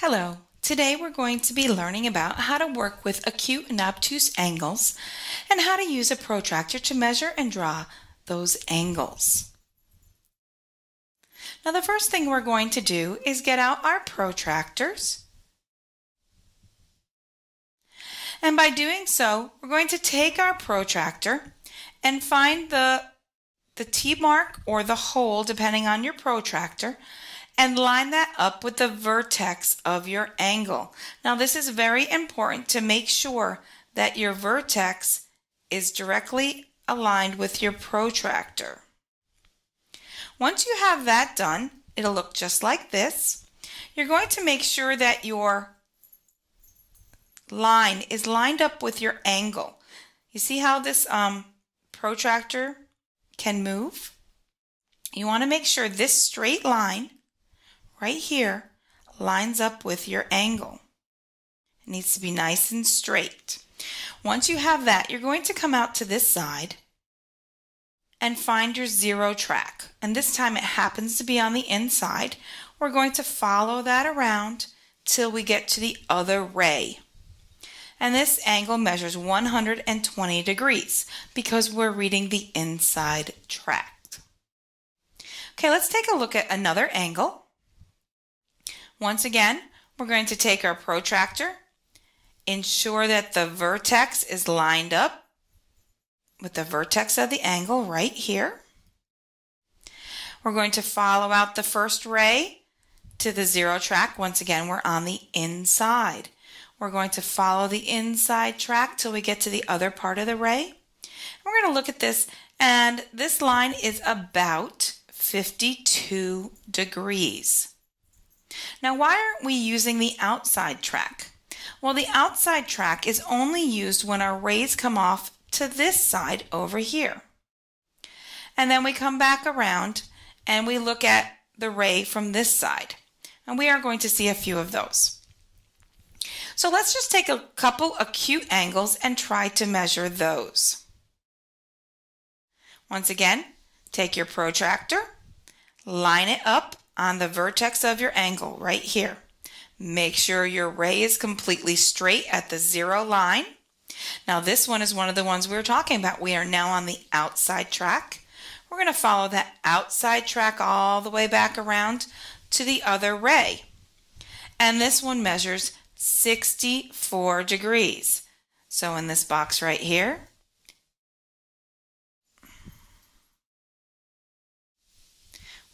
Hello. Today we're going to be learning about how to work with acute and obtuse angles and how to use a protractor to measure and draw those angles. Now the first thing we're going to do is get out our protractors. And by doing so, we're going to take our protractor and find the T mark or the hole, depending on your protractor, and line that up with the vertex of your angle. Now this is very important to make sure that your vertex is directly aligned with your protractor. Once you have that done, it'll look just like this. You're going to make sure that your line is lined up with your angle. You see how this protractor can move? You want to make sure this straight line right here lines up with your angle. It needs to be nice and straight. Once you have that, you're going to come out to this side and find your zero track. And this time it happens to be on the inside. We're going to follow that around till we get to the other ray. And this angle measures 120 degrees because we're reading the inside track. Okay, let's take a look at another angle. Once again, we're going to take our protractor, ensure that the vertex is lined up with the vertex of the angle right here. We're going to follow out the first ray to the zero track. Once again, we're on the inside. We're going to follow the inside track till we get to the other part of the ray. We're going to look at this, and this line is about 52 degrees. Now, why aren't we using the outside track? Well, the outside track is only used when our rays come off to this side over here. And then we come back around and we look at the ray from this side. And we are going to see a few of those. So let's just take a couple acute angles and try to measure those. Once again, take your protractor, line it up on the vertex of your angle right here. Make sure your ray is completely straight at the zero line. Now this one is one of the ones we were talking about. We are now on the outside track. We're going to follow that outside track all the way back around to the other ray. And this one measures 64 degrees. So in this box right here,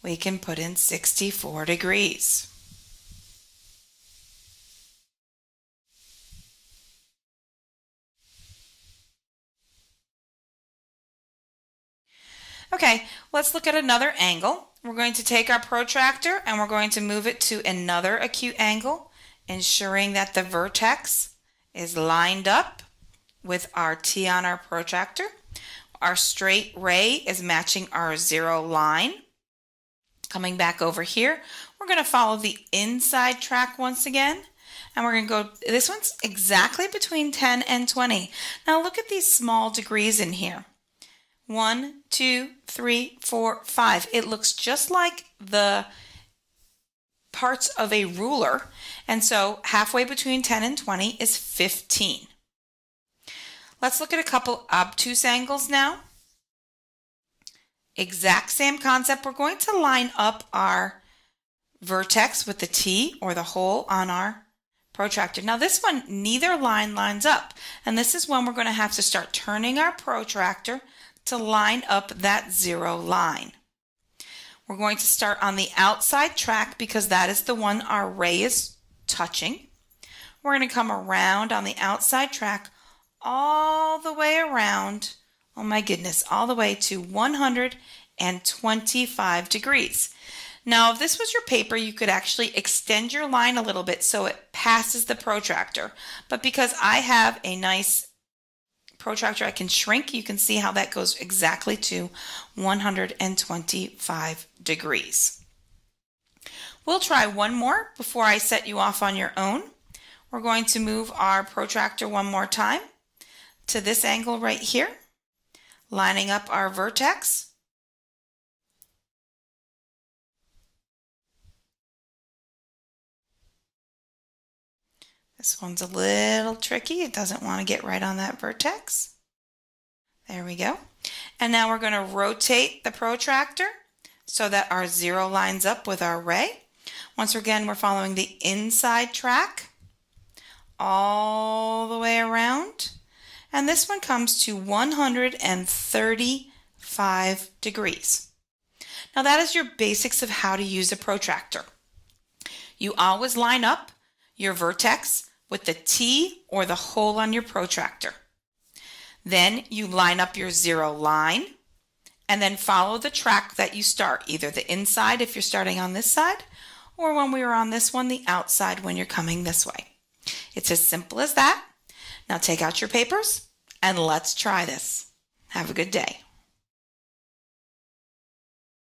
we can put in 64 degrees. Okay, let's look at another angle. We're going to take our protractor and we're going to move it to another acute angle, ensuring that the vertex is lined up with our T on our protractor. Our straight ray is matching our zero line. Coming back over here, we're going to follow the inside track once again, and we're going to go, this one's exactly between 10 and 20. Now look at these small degrees in here. 1, 2, 3, 4, 5. It looks just like the parts of a ruler, and so halfway between 10 and 20 is 15. Let's look at a couple obtuse angles now. Exact same concept. We're going to line up our vertex with the T or the hole on our protractor. Now this one, neither line lines up, and this is when we're going to have to start turning our protractor to line up that zero line. We're going to start on the outside track because that is the one our ray is touching. We're going to come around on the outside track all the way around, oh my goodness, all the way to 125 degrees. Now, if this was your paper, you could actually extend your line a little bit so it passes the protractor. But because I have a nice protractor I can shrink, you can see how that goes exactly to 125 degrees. We'll try one more before I set you off on your own. We're going to move our protractor one more time to this angle right here, lining up our vertex. This one's a little tricky. It doesn't want to get right on that vertex. There we go. And now we're going to rotate the protractor so that our 0 lines up with our ray. Once again, we're following the inside track all the way around. And this one comes to 135 degrees. Now that is your basics of how to use a protractor. You always line up your vertex with the T or the hole on your protractor. Then you line up your 0 line and then follow the track that you start, either the inside if you're starting on this side, or when we were on this one, the outside when you're coming this way. It's as simple as that. Now take out your papers and let's try this. Have a good day.